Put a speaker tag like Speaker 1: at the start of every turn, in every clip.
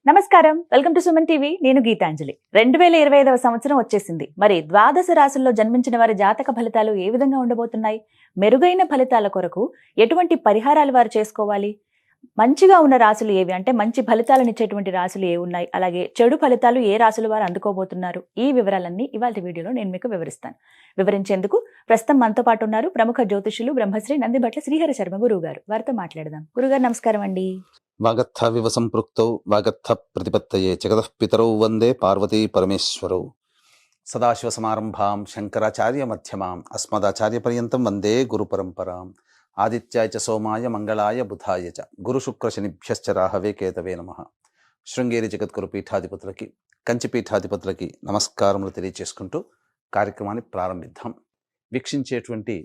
Speaker 1: నమస్కారం, welcome to Suman TV. నేను గీతాంజలి. 2025వ సంవత్సరం వచ్చేసింది. మరి ద్వాదశ రాశుల్లో జన్మించిన వారి జాతక ఫలితాలు ఏ విధంగా ఉండబోతున్నాయి? మెరుగైన ఫలితాల కొరకు ఎటువంటి పరిహారాలు వారు చేసుకోవాలి? మంచిగా ఉన్న రాశులు ఏవి, అంటే మంచి ఫలితాలను ఇచ్చేటువంటి రాశులు ఏ ఉన్నాయి, అలాగే చెడు ఫలితాలు ఏ రాశులు వారు అందుకోబోతున్నారు, ఈ వివరాలన్నీ ఇవాళ వీడియోలో నేను మీకు వివరిస్తాను. వివరించేందుకు ప్రస్తుతం మనతో పాటు ఉన్నారు ప్రముఖ జ్యోతిషులు బ్రహ్మశ్రీ నందిబట్ల శ్రీహర శర్మ గురువు గారు. వారితో మాట్లాడదాం. గురుగారు నమస్కారం అండి.
Speaker 2: వాగర్థ వివ సంపృక్తౌ వాగర్థ ప్రతిపత్తయే జగతః పితరౌ వందే పార్వతీ పరమేశ్వరౌ. సదాశివ సమారంభాం శంకరాచార్య మధ్యమాం అస్మదాచార్య పర్యంతం వందే గురు పరంపరాం. ఆదిత్యాయ చ సోమాయ మంగళాయ బుధాయ చ గురు శుక్ర శనిభ్యశ్చ రాహవే కేతవే నమః. శృంగేరి జగద్గురు పీఠాధిపతులకి, కంచి పీఠాధిపతులకి నమస్కారములు తెలియచేసుకుంటూ కార్యక్రమాన్ని ప్రారంభిద్దాం. వీక్షించేటువంటి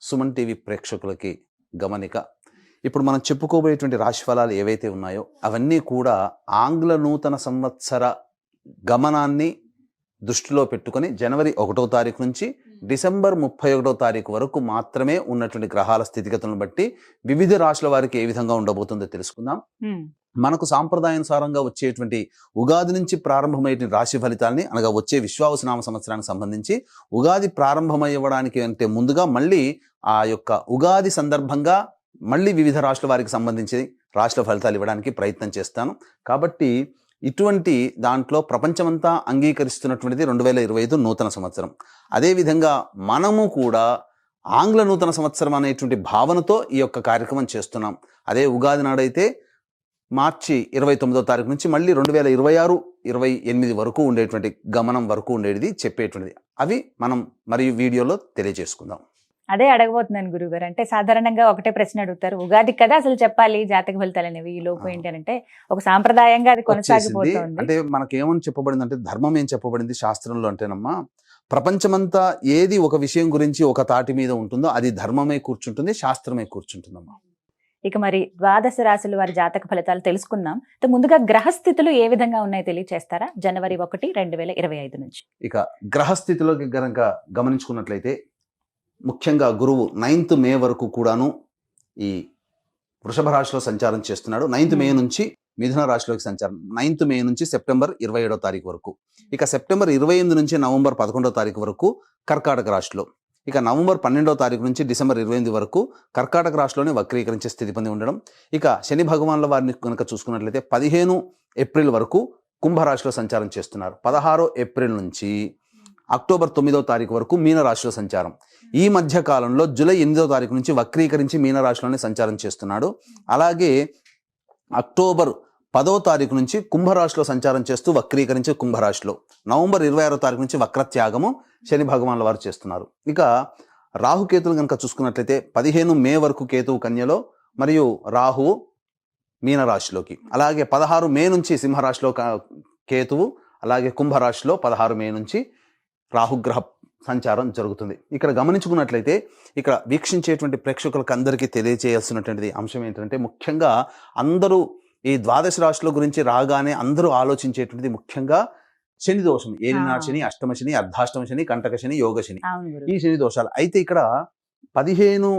Speaker 2: సుమన్ టీవీ ప్రేక్షకులకి గమనిక, ఇప్పుడు మనం చెప్పుకోబోయేటువంటి రాశిఫలాలు ఏవైతే ఉన్నాయో అవన్నీ కూడా ఆంగ్ల నూతన సంవత్సర గమనాన్ని దృష్టిలో పెట్టుకొని జనవరి 1వ తారీఖు నుంచి డిసెంబర్ 31వ తారీఖు వరకు మాత్రమే ఉన్నటువంటి గ్రహాల స్థితిగతులను బట్టి వివిధ రాశుల వారికి ఏ విధంగా ఉండబోతుందో తెలుసుకుందాం. మనకు సాంప్రదాయానుసారంగా వచ్చేటువంటి ఉగాది నుంచి ప్రారంభమయ్యే రాశి ఫలితాలని, అనగా వచ్చే విశ్వావసునామ సంవత్సరానికి సంబంధించి ఉగాది ప్రారంభమయ్యడానికి అంటే ముందుగా మళ్ళీ ఆ యొక్క ఉగాది సందర్భంగా మళ్ళీ వివిధ రాశుల వారికి సంబంధించి రాశుల ఫలితాలు ఇవ్వడానికి ప్రయత్నం చేస్తాను. కాబట్టి ఇటువంటి దాంట్లో ప్రపంచమంతా అంగీకరిస్తున్నటువంటిది 2025 నూతన సంవత్సరం. అదేవిధంగా మనము కూడా ఆంగ్ల నూతన సంవత్సరం అనేటువంటి భావనతో ఈ యొక్క కార్యక్రమం చేస్తున్నాం. అదే ఉగాది నాడైతే మార్చి 29వ తారీఖు నుంచి మళ్ళీ 2026, 28 వరకు ఉండేటువంటి గమనం వరకు ఉండేది చెప్పేటువంటిది. అవి మనం మరియు వీడియోలో తెలియజేసుకుందాం.
Speaker 1: అదే అడగబోతున్నాను గురుగారు. అంటే సాధారణంగా ఒకటే ప్రశ్న అడుగుతారు, ఉగాది కదా అసలు చెప్పాలి జాతక ఫలితాలు అనేవి, ఈ లోపు ఏంటి అంటే ఒక సాంప్రదాయంగా అది కొనసాగిపోతుంది.
Speaker 2: అంటే మనకేమని చెప్పబడింది అంటే, ధర్మం ఏం చెప్పబడింది శాస్త్రంలో అంటేనమ్మా, ప్రపంచమంతా ఏది ఒక విషయం గురించి ఒక తాటి మీద ఉంటుందో అది ధర్మమే కూర్చుంటుంది, శాస్త్రమే కూర్చుంటుందమ్మా.
Speaker 1: ఇక మరి ద్వాదశ రాశులు వారి జాతక ఫలితాలు తెలుసుకుందాం. ముందుగా గ్రహస్థితులు ఏ విధంగా ఉన్నాయో తెలియచేస్తారా? జనవరి 1, 2025 నుంచి.
Speaker 2: ఇక గ్రహస్థితిలోకి గనక గమనించుకున్నట్లయితే ముఖ్యంగా గురువు 9th మే వరకు కూడాను ఈ వృషభ రాశిలో సంచారం చేస్తున్నాడు. 9th మే నుంచి మిథున రాశిలోకి సంచారం, 9th మే నుంచి సెప్టెంబర్ 27వ తారీఖు వరకు. ఇక సెప్టెంబర్ 28 నుంచి నవంబర్ 11వ తారీఖు వరకు కర్కాటక రాశిలో. ఇక నవంబర్ 12వ తారీఖు నుంచి డిసెంబర్ 28 వరకు కర్కాటక రాశిలోనే వక్రీకరించే స్థితి పొంది ఉండడం. ఇక శని భగవాన్ల వారిని కనుక చూసుకున్నట్లయితే 15 ఏప్రిల్ వరకు కుంభరాశిలో సంచారం చేస్తున్నారు. 16 ఏప్రిల్ నుంచి అక్టోబర్ 9వ తారీఖు వరకు మీనరాశిలో సంచారం. ఈ మధ్య కాలంలో జూలై 8వ తారీఖు నుంచి వక్రీకరించి మీనరాశిలోనే సంచారం చేస్తున్నాడు. అలాగే అక్టోబర్ 10వ తారీఖు నుంచి కుంభరాశిలో సంచారం చేస్తూ వక్రీకరించి కుంభరాశిలో, నవంబర్ 26వ తారీఖు నుంచి వక్రత్యాగము శని భగవాన్ల వారు చేస్తున్నారు. ఇక రాహుకేతులు కనుక చూసుకున్నట్లయితే 15 మే వరకు కేతువు కన్యలో మరియు రాహువు మీనరాశిలోకి, అలాగే 16 మే నుంచి సింహరాశిలో కేతువు, అలాగే కుంభరాశిలో 16 మే నుంచి రాహుగ్రహ సంచారం జరుగుతుంది. ఇక్కడ గమనించుకున్నట్లయితే ఇక్కడ వీక్షించేటువంటి ప్రేక్షకులకు అందరికీ తెలియజేయాల్సినటువంటిది అంశం ఏంటంటే, ముఖ్యంగా అందరూ ఈ ద్వాదశ రాశుల గురించి రాగానే అందరూ ఆలోచించేటువంటిది ముఖ్యంగా శని దోషం. ఏలినాడు శని, అష్టమ శని, అర్ధాష్టమ శని, కంటక శని, యోగ శని, ఈ శని దోషాలు. అయితే ఇక్కడ 15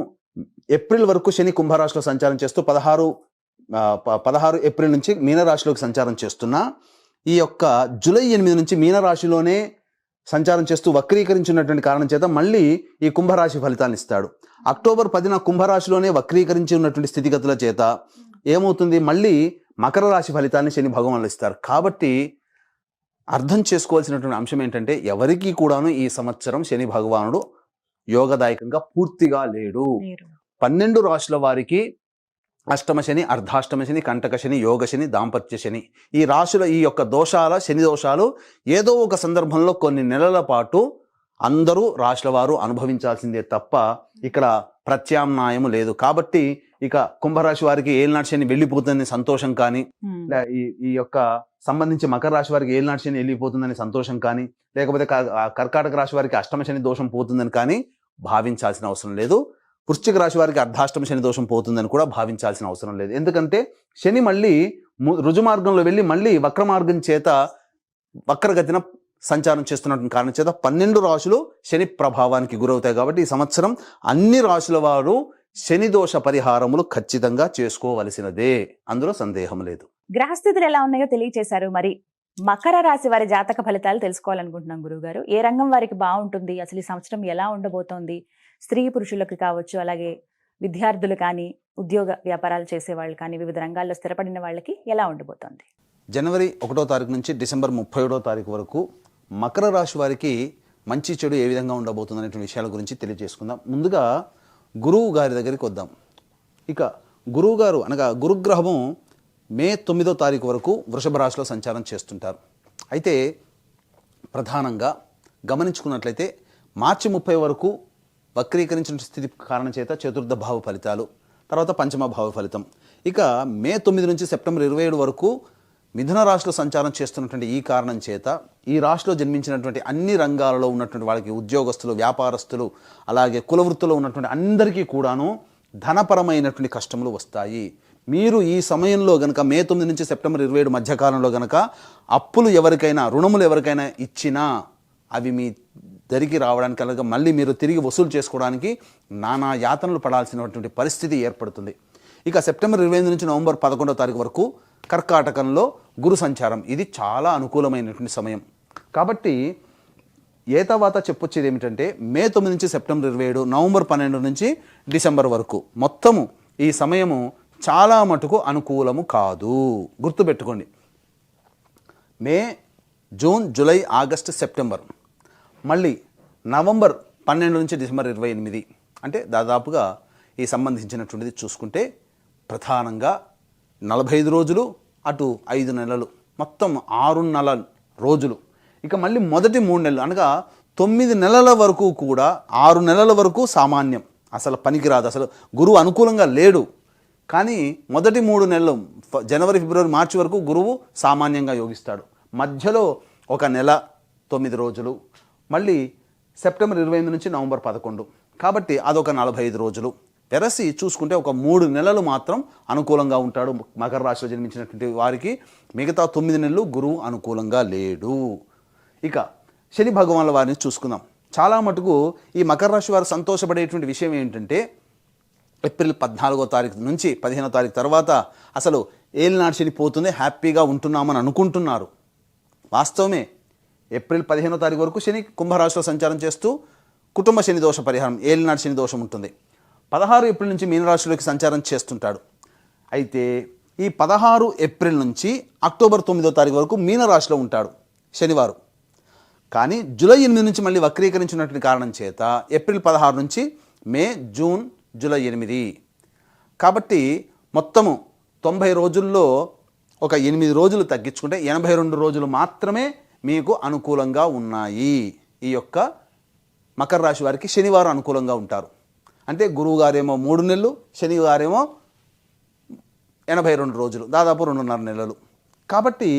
Speaker 2: ఏప్రిల్ వరకు శని కుంభరాశిలో సంచారం చేస్తూ 16 ఏప్రిల్ నుంచి మీనరాశిలోకి సంచారం చేస్తున్నా, ఈ యొక్క జూలై 8 నుంచి మీనరాశిలోనే సంచారం చేస్తూ వక్రీకరించినటువంటి కారణం చేత మళ్ళీ ఈ కుంభరాశి ఫలితాన్ని ఇస్తాడు. అక్టోబర్ 10న కుంభరాశిలోనే వక్రీకరించి ఉన్నటువంటి స్థితిగతుల చేత ఏమవుతుంది, మళ్ళీ మకర రాశి ఫలితాన్ని శని భగవానులు ఇస్తారు. కాబట్టి అర్థం చేసుకోవాల్సినటువంటి అంశం ఏంటంటే, ఎవరికి కూడాను ఈ సంవత్సరం శని భగవానుడు యోగదాయకంగా పూర్తిగా లేడు. 12 రాశుల వారికి అష్టమ శని, అర్ధాష్టమ శని, కంటక శని, యోగ శని, దాంపత్య శని, ఈ రాశుల ఈ యొక్క శని దోషాలు ఏదో ఒక సందర్భంలో కొన్ని నెలల పాటు అందరూ రాశుల వారు అనుభవించాల్సిందే తప్ప ఇక్కడ ప్రత్యామ్నాయము లేదు. కాబట్టి ఇక కుంభరాశి వారికి ఏలినాటి శని వెళ్ళిపోతుందని సంతోషం కానీ, ఈ యొక్క సంబంధించి మకర రాశి వారికి ఏలినాటి శని వెళ్ళిపోతుందని సంతోషం కానీ, లేకపోతే కర్కాటక రాశి వారికి అష్టమ శని దోషం పోతుందని కానీ భావించాల్సిన అవసరం లేదు. వృశ్చిక రాశి వారికి అర్ధాష్టమ శని దోషం పోతుందని కూడా భావించాల్సిన అవసరం లేదు. ఎందుకంటే శని మళ్ళీ రుజుమార్గంలో వెళ్ళి మళ్ళీ వక్ర మార్గం చేత వక్రగతిన సంచారం చేస్తున్న కారణం చేత 12 రాశులు శని ప్రభావానికి గురవుతాయి. కాబట్టి ఈ సంవత్సరం అన్ని రాశుల వారు శని దోష పరిహారములు ఖచ్చితంగా చేసుకోవలసినదే, అందులో సందేహం లేదు.
Speaker 1: గ్రహస్థితులు ఎలా ఉన్నాయో తెలియచేశారు. మరి మకర రాశి వారి జాతక ఫలితాలు తెలుసుకోవాలనుకుంటున్నాం గురువుగారు. ఏ రంగం వారికి బాగుంటుంది, అసలు ఈ సంవత్సరం ఎలా ఉండబోతోంది, స్త్రీ పురుషులకు కావచ్చు, అలాగే విద్యార్థులు కానీ, ఉద్యోగ వ్యాపారాలు చేసేవాళ్ళు కానీ, వివిధ రంగాల్లో స్థిరపడిన వాళ్ళకి ఎలా ఉండబోతోంది?
Speaker 2: జనవరి 1వ తారీఖు నుంచి డిసెంబర్ 31వ తారీఖు వరకు మకర రాశి వారికి మంచి చెడు ఏ విధంగా ఉండబోతుంది అనే విషయాల గురించి తెలియజేసుకుందాం. ముందుగా గురువు గారి దగ్గరికి వద్దాం. ఇక గురువు గారు అనగా గురుగ్రహము మే 9వ తారీఖు వరకు వృషభ రాశిలో సంచారం చేస్తుంటారు. అయితే ప్రధానంగా గమనించుకున్నట్లయితే మార్చి 30 వరకు వక్రీకరించిన స్థితి కారణం చేత చతుర్థ భావ ఫలితాలు, తర్వాత పంచమ భావ ఫలితం. ఇక మే 9 నుంచి సెప్టెంబర్ 27 వరకు మిథున రాశిలో సంచారం చేస్తున్నటువంటి ఈ కారణం చేత ఈ రాశిలో జన్మించినటువంటి అన్ని రంగాలలో ఉన్నటువంటి వాళ్ళకి, ఉద్యోగస్తులు, వ్యాపారస్తులు, అలాగే కులవృత్తులో ఉన్నటువంటి అందరికీ కూడాను ధనపరమైనటువంటి కష్టములు వస్తాయి. మీరు ఈ సమయంలో గనక మే 9 నుంచి సెప్టెంబర్ 27 మధ్యకాలంలో గనక అప్పులు ఎవరికైనా, రుణములు ఎవరికైనా ఇచ్చినా అవి మీ దరికి రావడానికి, అలాగే మళ్ళీ మీరు తిరిగి వసూలు చేసుకోవడానికి నానా యాతనలు పడాల్సినటువంటి పరిస్థితి ఏర్పడుతుంది. ఇక సెప్టెంబర్ 25 నుంచి నవంబర్ 11వ తారీఖు వరకు కర్కాటకంలో గురు సంచారం. ఇది చాలా అనుకూలమైనటువంటి సమయం. కాబట్టి ఏతవాత చెప్పొచ్చేది ఏమిటంటే మే 9 నుంచి సెప్టెంబర్ 27, నవంబర్ 12 నుంచి డిసెంబర్ వరకు మొత్తము ఈ సమయము చాలా మటుకు అనుకూలము కాదు. గుర్తుపెట్టుకోండి. మే, జూన్, జూలై, ఆగస్టు, సెప్టెంబర్, మళ్ళీ నవంబర్ 12 నుంచి డిసెంబర్ 28, అంటే దాదాపుగా ఈ సంబంధించినటువంటిది చూసుకుంటే ప్రధానంగా 45 రోజులు, అటు 5 నెలలు, మొత్తం 6 రోజులు. ఇక మళ్ళీ మొదటి 3 నెలలు అనగా 9 నెలల వరకు కూడా, 6 నెలల వరకు సామాన్యం, అసలు పనికిరాదు, అసలు గురువు అనుకూలంగా లేడు. కానీ మొదటి 3 నెలలు జనవరి, ఫిబ్రవరి, మార్చి వరకు గురువు సామాన్యంగా యోగిస్తాడు. మధ్యలో 1 నెల 9 రోజులు, మళ్ళీ సెప్టెంబర్ 25 నుంచి నవంబర్ 11, కాబట్టి అదొక 45 రోజులు. వెరసి చూసుకుంటే ఒక 3 నెలలు మాత్రం అనుకూలంగా ఉంటాడు మకర రాశిలో జన్మించినటువంటి వారికి. మిగతా 9 నెలలు గురువు అనుకూలంగా లేడు. ఇక శని భగవానుల వారిని చూసుకుందాం. చాలా మటుకు ఈ మకర రాశి వారు సంతోషపడేటువంటి విషయం ఏంటంటే ఏప్రిల్ 14వ తారీఖు నుంచి 15వ తారీఖు తర్వాత అసలు ఏలినాటి శని పోతుంది, హ్యాపీగా ఉంటున్నామని అనుకుంటున్నారు. వాస్తవమే. ఏప్రిల్ 15వ తారీఖు వరకు శని కుంభరాశిలో సంచారం చేస్తూ కుటుంబ శని దోష పరిహారం, ఏలినాటి శని దోషం ఉంటుంది. 16 ఏప్రిల్ నుంచి మీనరాశిలోకి సంచారం చేస్తుంటాడు. అయితే ఈ 16 ఏప్రిల్ నుంచి అక్టోబర్ 9వ తారీఖు వరకు మీనరాశిలో ఉంటాడు శనివారు. కానీ జూలై 8 నుంచి మళ్ళీ వక్రీకరించినటువంటి కారణం చేత ఏప్రిల్ 16 నుంచి మే, జూన్, జూలై 8, కాబట్టి మొత్తము 90 రోజుల్లో ఒక 8 రోజులు తగ్గించుకుంటే 82 రోజులు మాత్రమే మీకు అనుకూలంగా ఉన్నాయి. ఈ యొక్క మకర రాశి వారికి శనివారం అనుకూలంగా ఉంటారు. అంటే గురువు గారేమో 3 నెలలు, శని గారేమో 82 రోజులు, దాదాపు 2.5 నెలలు. కాబట్టి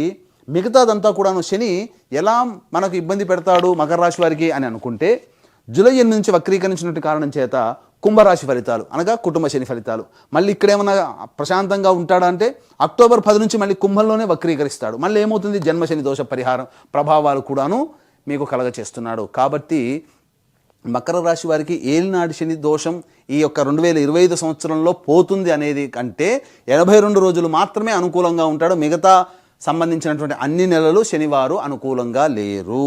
Speaker 2: మిగతాదంతా కూడాను శని ఎలా మనకు ఇబ్బంది పెడతాడు మకర రాశి వారికి అని అనుకుంటే, జూలై 8 నుంచి వక్రీకరించినట్టు కారణం చేత కుంభరాశి ఫలితాలు అనగా కుటుంబ శని ఫలితాలు. మళ్ళీ ఇక్కడేమన్నా ప్రశాంతంగా ఉంటాడా అంటే అక్టోబర్ 10 నుంచి మళ్ళీ కుంభంలోనే వక్రీకరిస్తాడు. మళ్ళీ ఏమవుతుంది, జన్మశని దోష పరిహారం ప్రభావాలు కూడాను మీకు కలగ చేస్తున్నాడు. కాబట్టి మకర రాశి వారికి ఏలినాటి శని దోషం ఈ యొక్క 2025 సంవత్సరంలో పోతుంది అనేది కంటే 82 రోజులు మాత్రమే అనుకూలంగా ఉంటాడు. మిగతా సంబంధించినటువంటి అన్ని నెలలు శనివారు అనుకూలంగా లేరు.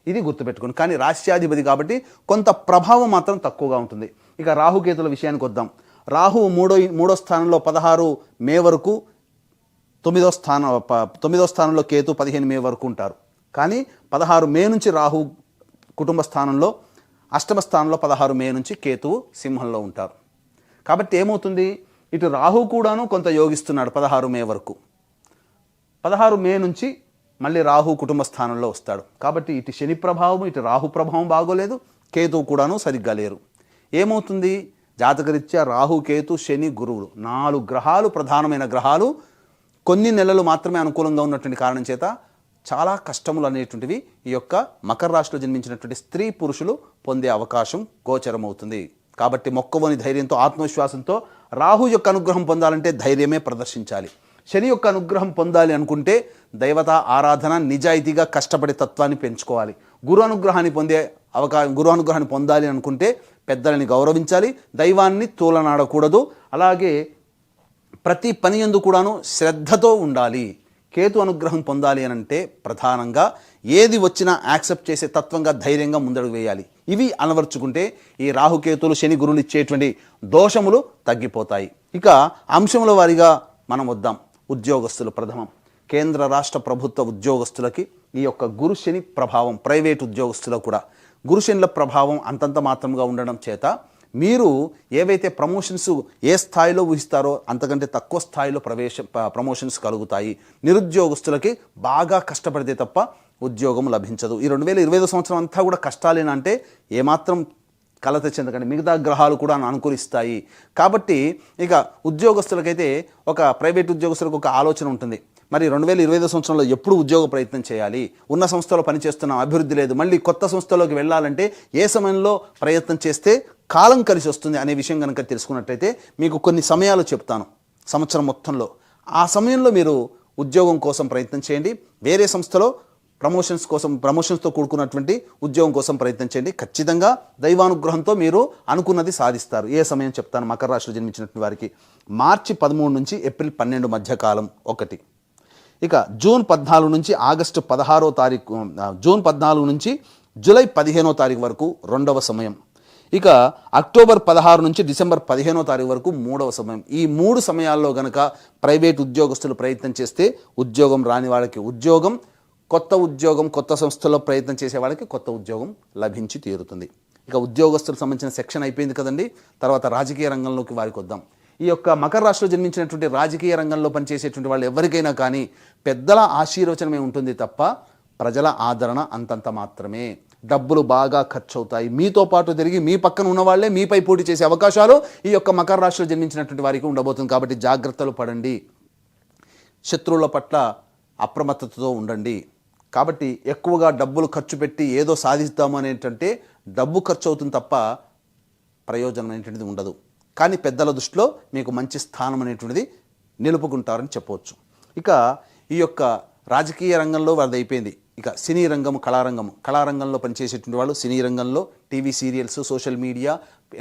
Speaker 2: ఇది గుర్తుపెట్టుకోండి. కానీ రాశ్యాధిపతి కాబట్టి కొంత ప్రభావం మాత్రం తక్కువగా ఉంటుంది. ఇక రాహుకేతుల విషయానికి వద్దాం. రాహు మూడో స్థానంలో 16 మే వరకు, 9వ స్థానంలో కేతు 15 మే వరకు ఉంటారు. కానీ 16 మే నుంచి రాహు కుటుంబ స్థానంలో, అష్టమ స్థానంలో 16 మే నుంచి కేతువు సింహంలో ఉంటారు. కాబట్టి ఏమవుతుంది, ఇటు రాహు కూడాను కొంత యోగిస్తున్నాడు 16 మే వరకు. 16 మే నుంచి మళ్ళీ రాహు కుటుంబ స్థానంలో వస్తాడు. కాబట్టి ఇటు శని ప్రభావం, ఇటు రాహు ప్రభావం బాగోలేదు, కేతువు కూడాను సరిగ్గా లేరు. ఏమవుతుంది, జాతకరీత్యా రాహు, కేతు, శని, గురువులు 4 గ్రహాలు, ప్రధానమైన గ్రహాలు కొన్ని నెలలు మాత్రమే అనుకూలంగా ఉన్నటువంటి కారణం చేత చాలా కష్టములు అనేటువంటివి ఈ యొక్క మకర రాశిలో జన్మించినటువంటి స్త్రీ పురుషులు పొందే అవకాశం గోచరమవుతుంది. కాబట్టి మొక్కవని ధైర్యంతో, ఆత్మవిశ్వాసంతో రాహు యొక్క అనుగ్రహం పొందాలంటే ధైర్యమే ప్రదర్శించాలి. శని యొక్క అనుగ్రహం పొందాలి అనుకుంటే దైవతా ఆరాధన, నిజాయితీగా కష్టపడే తత్వాన్ని పెంచుకోవాలి. గురు అనుగ్రహాన్ని పొందాలి అనుకుంటే పెద్దలని గౌరవించాలి, దైవాన్ని తూలనాడకూడదు. అలాగే ప్రతి పని యందు కూడాను శ్రద్ధతో ఉండాలి. కేతు అనుగ్రహం పొందాలి అని అంటే ప్రధానంగా ఏది వచ్చినా యాక్సెప్ట్ చేసే తత్వంగా ధైర్యంగా ముందడుగు వేయాలి. ఇవి అలవర్చుకుంటే ఈ రాహుకేతులు శని గురువులు ఇచ్చేటువంటి దోషములు తగ్గిపోతాయి. ఇక అంశముల వారీగా మనం వద్దాం. ఉద్యోగస్తులు ప్రథమం. కేంద్ర రాష్ట్ర ప్రభుత్వ ఉద్యోగస్తులకి ఈ యొక్క గురు శని ప్రభావం, ప్రైవేట్ ఉద్యోగస్తులకు కూడా గురు శనిల ప్రభావం అంతంత మాత్రంగా ఉండడం చేత మీరు ఏవైతే ప్రమోషన్స్ ఏ స్థాయిలో ఊహిస్తారో అంతకంటే తక్కువ స్థాయిలో ప్రమోషన్స్ కలుగుతాయి. నిరుద్యోగస్తులకి బాగా కష్టపడితే తప్ప ఉద్యోగం లభించదు. ఈ 2025 సంవత్సరం అంతా కూడా కష్టాలేనంటే ఏమాత్రం కలత చెందకండి. మిగతా గ్రహాలు కూడా అనుకూలిస్తాయి. కాబట్టి ఇక ఉద్యోగస్తులకైతే ఒక ప్రైవేట్ ఉద్యోగస్తులకు ఒక ఆలోచన ఉంటుంది. మరి 2025 సంవత్సరంలో ఎప్పుడు ఉద్యోగ ప్రయత్నం చేయాలి, ఉన్న సంస్థలో పనిచేస్తున్నాం, అభివృద్ధి లేదు, మళ్ళీ కొత్త సంస్థలోకి వెళ్ళాలంటే ఏ సమయంలో ప్రయత్నం చేస్తే కాలం కలిసి వస్తుంది అనే విషయం కనుక తెలుసుకున్నట్లయితే మీకు కొన్ని సమయాలు చెప్తాను సంవత్సరం మొత్తంలో. ఆ సమయంలో మీరు ఉద్యోగం కోసం ప్రయత్నం చేయండి. వేరే సంస్థలో ప్రమోషన్స్తో కూడుకున్నటువంటి ఉద్యోగం కోసం ప్రయత్నం చేయండి. ఖచ్చితంగా దైవానుగ్రహంతో మీరు అనుకున్నది సాధిస్తారు. ఏ సమయం చెప్తాను. మకర రాశిలో జన్మించినటువంటి వారికి మార్చి 13 నుంచి ఏప్రిల్ 12 మధ్య కాలం ఒకటి. ఇక జూన్ 14 నుంచి ఆగస్టు 16వ తారీఖు, జూన్ 14 నుంచి జూలై 15వ తారీఖు వరకు రెండవ సమయం. ఇక అక్టోబర్ 16 నుంచి డిసెంబర్ 15వ తారీఖు వరకు మూడవ సమయం. ఈ 3 సమయాల్లో గనక ప్రైవేట్ ఉద్యోగస్తులు ప్రయత్నం చేస్తే ఉద్యోగం రాని వాళ్ళకి ఉద్యోగం, కొత్త ఉద్యోగం కొత్త సంస్థలో ప్రయత్నం చేసే వాళ్ళకి కొత్త ఉద్యోగం లభించి తీరుతుంది. ఇక ఉద్యోగస్తులకు సంబంధించిన సెక్షన్ అయిపోయింది కదండి. తర్వాత రాజకీయ రంగంలోకి వారికి వద్దాం. ఈ యొక్క మకర రాశిలో జన్మించినటువంటి రాజకీయ రంగంలో పనిచేసేటువంటి వాళ్ళు ఎవరికైనా కానీ పెద్దల ఆశీర్వచనమే ఉంటుంది తప్ప ప్రజల ఆదరణ అంతంత మాత్రమే. డబ్బులు బాగా ఖర్చు అవుతాయి. మీతో పాటు తిరిగి మీ పక్కన ఉన్న వాళ్ళే మీపై పోటీ చేసే అవకాశాలు ఈ యొక్క మకర రాశిలో జన్మించినటువంటి వారికి ఉండబోతుంది. కాబట్టి జాగ్రత్తలు పడండి. శత్రువుల పట్ల అప్రమత్తతతో ఉండండి. కాబట్టి ఎక్కువగా డబ్బులు ఖర్చు పెట్టి ఏదో సాధిస్తాము అనేటంటే డబ్బు ఖర్చు అవుతుంది తప్ప ప్రయోజనం అనేటువంటిది ఉండదు. కానీ పెద్దల దృష్టిలో మీకు మంచి స్థానం అనేటువంటిది నిలుపుకుంటారని చెప్పవచ్చు. ఇక ఈ యొక్క రాజకీయ రంగంలో వారిది అయిపోయింది. ఇక సినీ రంగము, కళారంగంలో పనిచేసేటువంటి వాళ్ళు సినీ రంగంలో TV serials, social media,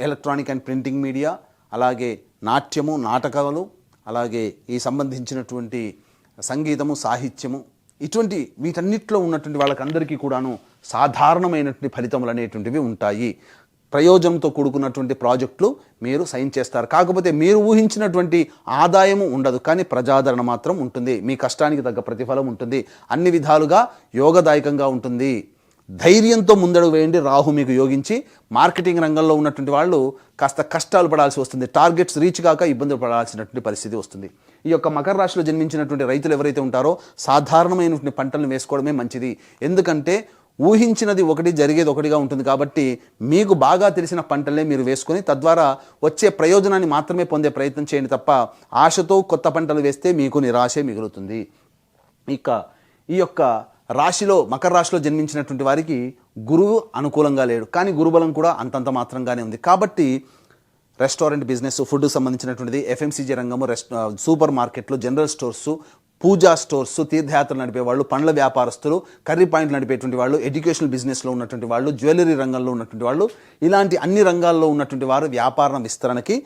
Speaker 2: electronic and printing media, అలాగే నాట్యము, నాటకాలు, అలాగే ఈ సంబంధించినటువంటి సంగీతము, సాహిత్యము, ఇటువంటి వీటన్నిటిలో ఉన్నటువంటి వాళ్ళకందరికీ కూడాను సాధారణమైనటువంటి ఫలితములు అనేటువంటివి ఉంటాయి. ప్రయోజనంతో కూడుకున్నటువంటి ప్రాజెక్టులు మీరు సైన్ చేస్తారు. కాకపోతే మీరు ఊహించినటువంటి ఆదాయము ఉండదు, కానీ ప్రజాదరణ మాత్రం ఉంటుంది. మీ కష్టానికి తగ్గ ప్రతిఫలం ఉంటుంది. అన్ని విధాలుగా యోగదాయకంగా ఉంటుంది. ధైర్యంతో ముందడుగు వేయండి. రాహు మీకు యోగించి మార్కెటింగ్ రంగంలో ఉన్నటువంటి వాళ్ళు కాస్త కష్టాలు పడాల్సి వస్తుంది. టార్గెట్స్ రీచ్ కాక ఇబ్బందులు పడాల్సినటువంటి పరిస్థితి వస్తుంది. ఈ యొక్క మకర రాశిలో జన్మించినటువంటి రైతులు ఎవరైతే ఉంటారో సాధారణమైనటువంటి పంటలను వేసుకోవడమే మంచిది. ఎందుకంటే ఊహించినది ఒకటి, జరిగేది ఒకటిగా ఉంటుంది. కాబట్టి మీకు బాగా తెలిసిన పంటలే మీరు వేసుకొని తద్వారా వచ్చే ప్రయోజనాన్ని మాత్రమే పొందే ప్రయత్నం చేయండి తప్ప ఆశతో కొత్త పంటలు వేస్తే మీకు నిరాశే మిగులుతుంది. ఇక ఈ యొక్క రాశిలో మకర రాశిలో జన్మించినటువంటి వారికి గురువు అనుకూలంగా లేడు, కానీ గురుబలం కూడా అంతంత మాత్రంగానే ఉంది. కాబట్టి రెస్టారెంట్ బిజినెస్, ఫుడ్ సంబంధించినటువంటిది, ఎఫ్ఎంసీజీ రంగము, సూపర్ మార్కెట్లు, జనరల్ స్టోర్స్, పూజా స్టోర్స్, తీర్థయాత్రలు నడిపేవాళ్ళు, పండ్ల వ్యాపారస్తులు, కర్రీ పాయింట్లు నడిపేటువంటి వాళ్ళు, ఎడ్యుకేషనల్ బిజినెస్లో ఉన్నటువంటి వాళ్ళు, జ్యువెలరీ రంగంలో ఉన్నటువంటి వాళ్ళు, ఇలాంటి అన్ని రంగాల్లో ఉన్నటువంటి వారు వ్యాపారం విస్తరణకి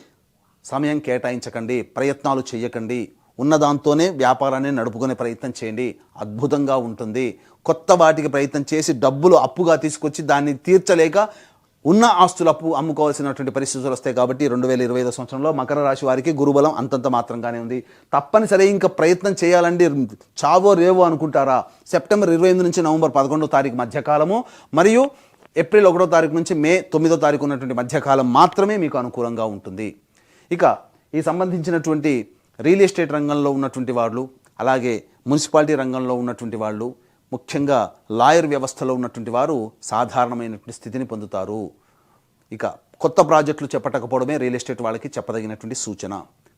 Speaker 2: సమయం కేటాయించకండి, ప్రయత్నాలు చేయకండి. ఉన్నదాంతోనే వ్యాపారాన్ని నడుపుకునే ప్రయత్నం చేయండి. అద్భుతంగా ఉంటుంది. కొత్త వాటికి ప్రయత్నం చేసి డబ్బులు అప్పుగా తీసుకొచ్చి దాన్ని తీర్చలేక ఉన్న ఆస్తులు అమ్ముకోవాల్సినటువంటి పరిస్థితులు వస్తాయి. కాబట్టి 2025 సంవత్సరంలో మకర రాశి వారికి గురుబలం అంతంత మాత్రంగానే ఉంది. తప్పనిసరి ఇంకా ప్రయత్నం చేయాలండి. చావో రేవో అనుకుంటారా? సెప్టెంబర్ 28 నుంచి నవంబర్ 11వ తారీఖు మధ్యకాలము మరియు ఏప్రిల్ 1వ తారీఖు నుంచి మే 9వ తారీఖు ఉన్నటువంటి మధ్యకాలం మాత్రమే మీకు అనుకూలంగా ఉంటుంది. ఇక ఈ సంబంధించినటువంటి రియల్ ఎస్టేట్ రంగంలో ఉన్నటువంటి వాళ్ళు, అలాగే మున్సిపాలిటీ రంగంలో ఉన్నటువంటి వాళ్ళు, ముఖ్యంగా లాయర్ వ్యవస్థలో ఉన్నటువంటి వారు సాధారణమైనటువంటి స్థితిని పొందుతారు. ఇక కొత్త ప్రాజెక్టులు చేపట్టకపోవడమే రియల్ ఎస్టేట్ వాళ్ళకి చెప్పదగినటువంటి సూచన.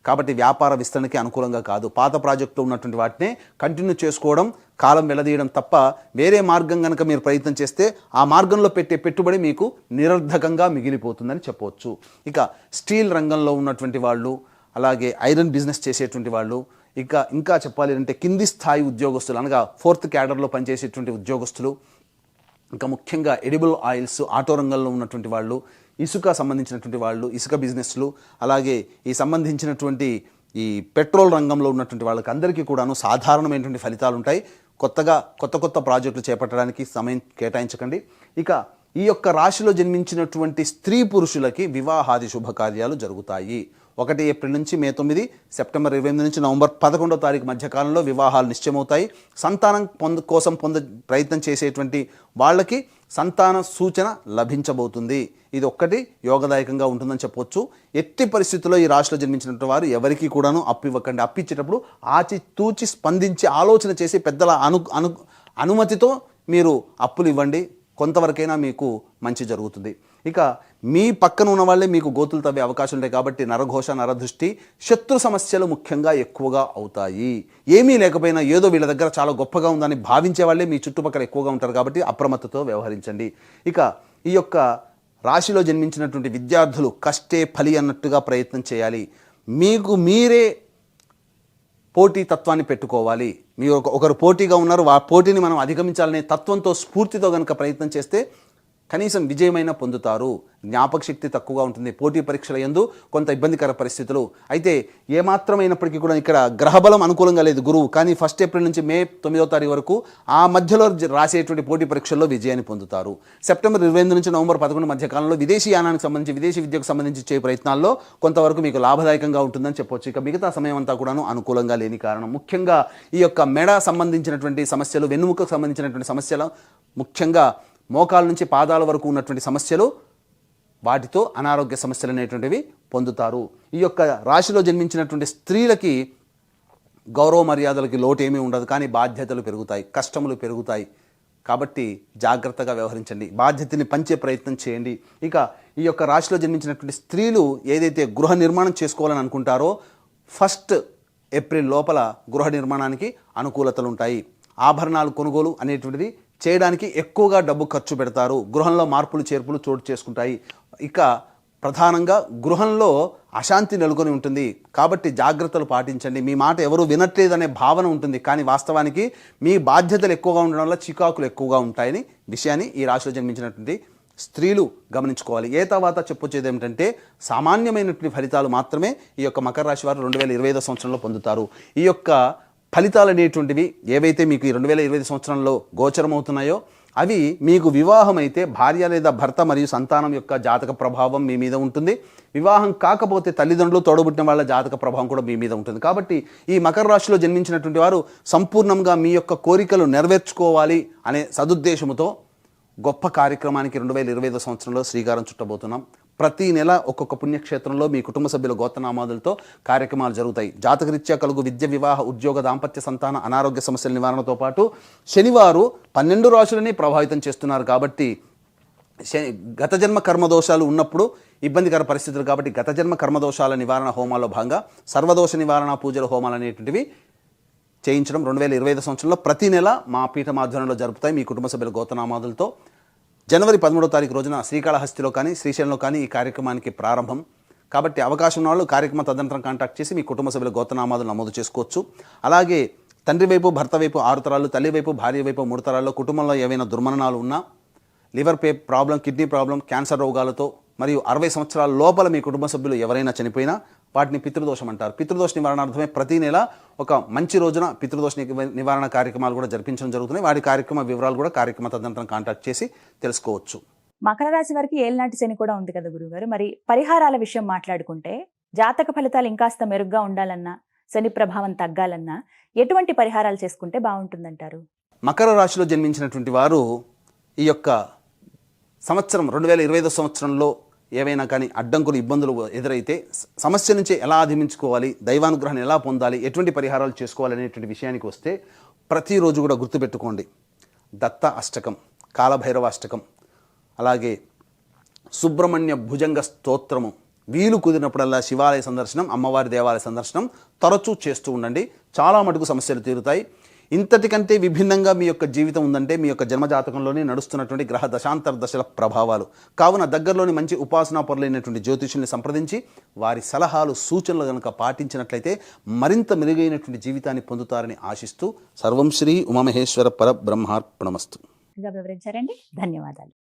Speaker 2: కాబట్టి వ్యాపార విస్తరణకి అనుకూలంగా కాదు. పాత ప్రాజెక్టులో ఉన్నటువంటి వాటినే కంటిన్యూ చేసుకోవడం, కాలం వెళ్లదీయడం తప్ప వేరే మార్గం కనుక మీరు ప్రయత్నం చేస్తే ఆ మార్గంలో పెట్టే పెట్టుబడి మీకు నిరర్ధకంగా మిగిలిపోతుందని చెప్పవచ్చు. ఇక స్టీల్ రంగంలో ఉన్నటువంటి వాళ్ళు, అలాగే ఐరన్ బిజినెస్ చేసేటువంటి వాళ్ళు, ఇంకా చెప్పాలి అంటే కింది స్థాయి ఉద్యోగస్తులు అనగా 4th క్యాడర్లో పనిచేసేటువంటి ఉద్యోగస్తులు, ఇంకా ముఖ్యంగా ఎడిబుల్ ఆయిల్స్, ఆటో రంగంలో ఉన్నటువంటి వాళ్ళు, ఇసుక సంబంధించినటువంటి వాళ్ళు, ఇసుక బిజినెస్లు, అలాగే ఈ సంబంధించినటువంటి ఈ పెట్రోల్ రంగంలో ఉన్నటువంటి వాళ్ళకి అందరికీ కూడాను సాధారణమైనటువంటి ఫలితాలు ఉంటాయి. కొత్త ప్రాజెక్టులు చేపట్టడానికి సమయం కేటాయించకండి. ఇక ఈ యొక్క రాశిలో జన్మించినటువంటి స్త్రీ పురుషులకి వివాహాది శుభకార్యాలు జరుగుతాయి. 1 ఏప్రిల్ నుంచి మే 9, సెప్టెంబర్ 28 నుంచి నవంబర్ 11వ తారీఖు మధ్యకాలంలో వివాహాలు నిశ్చయమవుతాయి. సంతానం కోసం ప్రయత్నం చేసేటువంటి వాళ్ళకి సంతాన సూచన లభించబోతుంది. ఇది ఒక్కటి యోగదాయకంగా ఉంటుందని చెప్పవచ్చు. ఎట్టి పరిస్థితుల్లో ఈ రాశిలో జన్మించినటువంటి వారు ఎవరికి కూడాను అప్పు ఇవ్వకండి. అప్పు ఇచ్చేటప్పుడు ఆచితూచి స్పందించి ఆలోచన చేసి పెద్దల అనుమతితో మీరు అప్పులు ఇవ్వండి. కొంతవరకైనా మీకు మంచి జరుగుతుంది. ఇక మీ పక్కన ఉన్న వాళ్ళే మీకు గోతులు తవ్వే అవకాశం ఉంటాయి కాబట్టి నరఘోష, నరదృష్టి, శత్రు సమస్యలు ముఖ్యంగా ఎక్కువగా అవుతాయి. ఏమీ లేకపోయినా ఏదో వీళ్ళ దగ్గర చాలా గొప్పగా ఉందని భావించే వాళ్ళే మీ చుట్టుపక్కల ఎక్కువగా ఉంటారు కాబట్టి అప్రమత్తతో వ్యవహరించండి. ఇక ఈ యొక్క రాశిలో జన్మించినటువంటి విద్యార్థులు కష్టే ఫలి అన్నట్టుగా ప్రయత్నం చేయాలి. మీకు మీరే పోటీ తత్వాన్ని పెట్టుకోవాలి. మీరు ఒకరు పోటీగా ఉన్నారు, ఆ పోటీని మనం అధిగమించాలనే తత్వంతో స్ఫూర్తితో కనుక ప్రయత్నం చేస్తే కనీసం విజయమైనా పొందుతారు. జ్ఞాపక శక్తి తక్కువగా ఉంటుంది. పోటీ పరీక్షల యందు కొంత ఇబ్బందికర పరిస్థితులు. అయితే ఏమాత్రమైనప్పటికీ కూడా ఇక్కడ గ్రహబలం అనుకూలంగా లేదు గురువు, కానీ 1 ఏప్రిల్ నుంచి మే 9వ తారీఖు వరకు ఆ మధ్యలో రాసేటువంటి పోటీ పరీక్షల్లో విజయాన్ని పొందుతారు. సెప్టెంబర్ 28 నుంచి నవంబర్ 11 మధ్య కాలంలో విదేశీ యానానికి సంబంధించి, విదేశీ విద్యకు సంబంధించి చేసే ప్రయత్నాల్లో కొంతవరకు మీకు లాభదాయకంగా ఉంటుందని చెప్పొచ్చు. ఇక మిగతా సమయం అంతా కూడాను అనుకూలంగా లేని కారణం ముఖ్యంగా ఈ యొక్క మెడ సంబంధించినటువంటి సమస్యలు, వెన్నుముకకు సంబంధించినటువంటి సమస్యలు, ముఖ్యంగా మోకాల నుంచి పాదాల వరకు ఉన్నటువంటి సమస్యలు, వాటితో అనారోగ్య సమస్యలు అనేటువంటివి పొందుతారు. ఈ యొక్క రాశిలో జన్మించినటువంటి స్త్రీలకి గౌరవ మర్యాదలకి లోటు ఏమీ ఉండదు, కానీ బాధ్యతలు పెరుగుతాయి, కష్టములు పెరుగుతాయి. కాబట్టి జాగ్రత్తగా వ్యవహరించండి, బాధ్యతని పంచే ప్రయత్నం చేయండి. ఇక ఈ యొక్క రాశిలో జన్మించినటువంటి స్త్రీలు ఏదైతే గృహ నిర్మాణం చేసుకోవాలని అనుకుంటారో 1 ఏప్రిల్ లోపల గృహ నిర్మాణానికి అనుకూలతలు ఉంటాయి. ఆభరణాలు కొనుగోలు అనేటువంటిది చేయడానికి ఎక్కువగా డబ్బు ఖర్చు పెడతారు. గృహంలో మార్పులు చేర్పులు చోటు చేసుకుంటాయి. ఇక ప్రధానంగా గృహంలో అశాంతి నెలకొని ఉంటుంది కాబట్టి జాగ్రత్తలు పాటించండి. మీ మాట ఎవరు వినట్లేదనే భావన ఉంటుంది, కానీ వాస్తవానికి మీ బాధ్యతలు ఎక్కువగా ఉండడం వల్ల చికాకులు ఎక్కువగా ఉంటాయని విషయాన్ని ఈ రాశిలో జన్మించినటువంటి స్త్రీలు గమనించుకోవాలి. తర్వాత చెప్పొచ్చేది ఏమిటంటే సామాన్యమైనటువంటి ఫలితాలు మాత్రమే ఈ యొక్క మకర రాశి వారు 2025 సంవత్సరంలో పొందుతారు. ఈ యొక్క ఫలితాలు అనేటువంటివి ఏవైతే మీకు ఈ 2025 సంవత్సరంలో గోచరమవుతున్నాయో అవి మీకు వివాహం అయితే భార్య లేదా భర్త మరియు సంతానం యొక్క జాతక ప్రభావం మీ మీద ఉంటుంది. వివాహం కాకపోతే తల్లిదండ్రులు, తోడబుట్టిన వాళ్ళ జాతక ప్రభావం కూడా మీ మీద ఉంటుంది. కాబట్టి ఈ మకర రాశిలో జన్మించినటువంటి వారు సంపూర్ణంగా మీ యొక్క కోరికలు నెరవేర్చుకోవాలి అనే సదుద్దేశంతో గొప్ప కార్యక్రమానికి 2025 సంవత్సరంలో శ్రీకారం చుట్టబోతున్నాం. ప్రతి నెల ఒక్కొక్క పుణ్యక్షేత్రంలో మీ కుటుంబ సభ్యుల గోత్రనామాదులతో కార్యక్రమాలు జరుగుతాయి. జాతకరీత్యా కలుగు విద్య, వివాహ, ఉద్యోగ, దాంపత్య, సంతాన, అనారోగ్య సమస్యల నివారణతో పాటు శనివారు 12 రాశులని ప్రభావితం చేస్తున్నారు. కాబట్టి గత జన్మ కర్మదోషాలు ఉన్నప్పుడు ఇబ్బందికర పరిస్థితులు కాబట్టి గత జన్మ కర్మదోషాల నివారణ హోమాల్లో భాగంగా సర్వదోష నివారణ పూజల హోమాలు అనేటువంటివి చేయించడం 2025 సంవత్సరంలో ప్రతి నెల మా పీఠ ఆధ్వర్యంలో జరుపుతాయి మీ కుటుంబ సభ్యుల గోత్రనామాదులతో. జనవరి 13వ తారీఖు రోజున శ్రీకాళహస్తిలో కానీ శ్రీశైలంలో కానీ ఈ కార్యక్రమానికి ప్రారంభం. కాబట్టి అవకాశం ఉన్న వాళ్ళు కార్యక్రమం తదనంతరం కాంటాక్ట్ చేసి మీ కుటుంబ సభ్యుల గోత్రనామాదులు నమోదు చేసుకోవచ్చు. అలాగే తండ్రి వైపు, భర్త వైపు 6 తరాలు, తల్లి వైపు, భార్య వైపు 3 తరాల్లో కుటుంబంలో ఏవైనా దుర్మరణాలు ఉన్నా, liver problem, kidney problem, cancer రోగాలతో మరియు 60 సంవత్సరాల లోపల మీ కుటుంబ సభ్యులు ఎవరైనా చనిపోయినా వాటిని పితృదోషం అంటారు. పితృదోష నివారణార్థమే ప్రతి నెల ఒక మంచి రోజున పితృదోష నివారణ కార్యక్రమాలు కూడా జరిపించడం జరుగుతున్నాయి. వాటి కార్యక్రమ వివరాలు కూడా కార్యక్రమ తదనంతరం కాంటాక్ట్ చేసి తెలుసుకోవచ్చు.
Speaker 1: మకర రాశి వారికి ఏళ్ళనాటి శని కూడా ఉంది కదా గురుగారు. మరి పరిహారాల విషయం మాట్లాడుకుంటే జాతక ఫలితాలు ఇంకాస్త మెరుగ్గా ఉండాలన్నా, శని ప్రభావం తగ్గాలన్నా ఎటువంటి పరిహారాలు చేసుకుంటే బాగుంటుందంటారు?
Speaker 2: మకర రాశిలో జన్మించినటువంటి వారు ఈ యొక్క సంవత్సరం 2025 సంవత్సరంలో ఏవైనా కానీ అడ్డంకులు, ఇబ్బందులు ఎదురైతే సమస్య నుంచి ఎలా అధిగమించుకోవాలి, దైవానుగ్రహాన్ని ఎలా పొందాలి, ఎటువంటి పరిహారాలు చేసుకోవాలి అనేటువంటి విషయానికి వస్తే ప్రతిరోజు కూడా గుర్తుపెట్టుకోండి. దత్త అష్టకం, కాలభైరవ అష్టకం, అలాగే సుబ్రహ్మణ్య భుజంగ స్తోత్రము, వీలు కుదిరినప్పుడల్లా శివాలయ సందర్శనం, అమ్మవారి దేవాలయ సందర్శనం తరచూ చేస్తూ ఉండండి. చాలా మటుకు సమస్యలు తీరుతాయి. ఇంతటికంటే విభిన్నంగా మీ యొక్క జీవితం ఉందంటే మీ యొక్క జన్మజాతకంలోనే నడుస్తున్నటువంటి గ్రహ దశాంతర దశల ప్రభావాలు. కావున దగ్గరలోని మంచి ఉపాసనా పరులైనటువంటి జ్యోతిషుల్ని సంప్రదించి వారి సలహాలు, సూచనలు కనుక పాటించినట్లయితే మరింత మెరుగైనటువంటి జీవితాన్ని పొందుతారని ఆశిస్తూ సర్వం శ్రీ ఉమామహేశ్వర పరబ్రహ్మార్పణమస్తు.
Speaker 1: వివరించారండి, ధన్యవాదాలు.